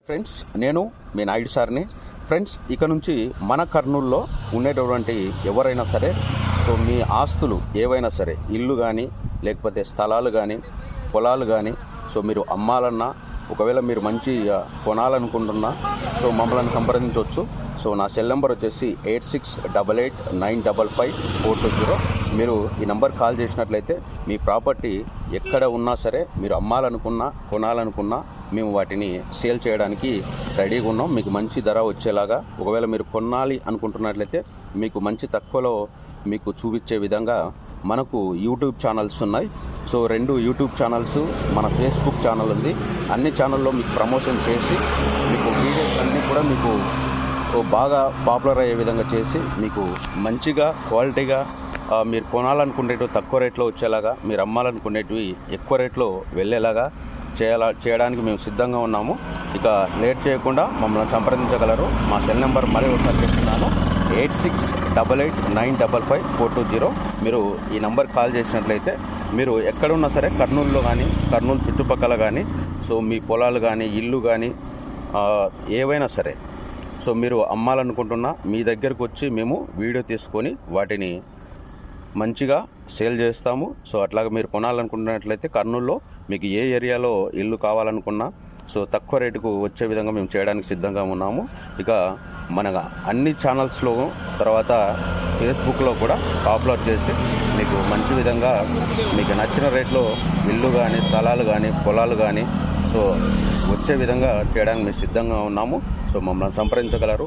Friends, నేను మీ నాయుడు సార్ని. Friends, ఇక నుంచి మన కర్నూలులో ఉండేటటువంటి ఎవరైనా సరే, సో మీ ఆస్తులు ఏవైనా సరే, ఇల్లు కానీ లేకపోతే స్థలాలు కానీ పొలాలు కానీ, సో మీరు అమ్మాలన్నా, ఒకవేళ మీరు మంచి కొనాలనుకుంటున్నా, సో మమ్మల్ని సంప్రదించవచ్చు. సో నా సెల్ నెంబర్ వచ్చేసి 8688955420. మీరు ఈ నెంబర్ కాల్ చేసినట్లయితే మీ ప్రాపర్టీ ఎక్కడ ఉన్నా సరే, మీరు అమ్మాలనుకున్నా కొనాలనుకున్నా, మేము వాటిని సేల్ చేయడానికి రెడీగా ఉన్నాం. మీకు మంచి ధర వచ్చేలాగా, ఒకవేళ మీరు కొనాలి అనుకుంటున్నట్లయితే మీకు మంచి తక్కువలో మీకు చూపించే విధంగా మనకు యూట్యూబ్ ఛానల్స్ ఉన్నాయి. సో 2 యూట్యూబ్ ఛానల్స్, మన ఫేస్బుక్ ఛానల్ ఉంది. అన్ని ఛానల్లో మీకు ప్రమోషన్ చేసి మీకు వీడియోస్ అన్నీ కూడా మీకు బాగా పాపులర్ అయ్యే విధంగా చేసి, మీకు మంచిగా క్వాలిటీగా మీరు కొనాలనుకునేటివి తక్కువ రేట్లో వచ్చేలాగా, మీరు అమ్మాలనుకునేటివి ఎక్కువ రేట్లో వెళ్ళేలాగా చేయడానికి మేము సిద్ధంగా ఉన్నాము. ఇక లేట్ చేయకుండా మమ్మల్ని సంప్రదించగలరు. మా సెల్ నెంబర్ మరీ ఒకసారి చెప్తున్నాను, 8688955420. మీరు ఈ నెంబర్ కాల్ చేసినట్లయితే మీరు ఎక్కడున్నా సరే, కర్నూలులో కానీ కర్నూలు చుట్టుపక్కల కానీ, సో మీ పొలాలు కానీ ఇల్లు కానీ ఏవైనా సరే, సో మీరు అమ్మాలనుకుంటున్నా మీ దగ్గరకు వచ్చి మేము వీడియో తీసుకొని వాటిని మంచిగా సేల్ చేస్తాము. సో అట్లాగే మీరు కొనాలనుకుంటున్నట్లయితే కర్నూలులో మీకు ఏ ఏరియాలో ఇల్లు కావాలనుకున్నా, సో తక్కువ రేటుకు వచ్చే విధంగా మేము చేయడానికి సిద్ధంగా ఉన్నాము. ఇక మన అన్ని ఛానల్స్లో, తర్వాత ఫేస్బుక్లో కూడా పాపులర్ చేసి మీకు మంచి విధంగా మీకు నచ్చిన రేట్లో ఇల్లు కానీ స్థలాలు కానీ పొలాలు కానీ సో వచ్చే విధంగా చేయడానికి మేము సిద్ధంగా ఉన్నాము. సో మమ్మల్ని సంప్రదించగలరు.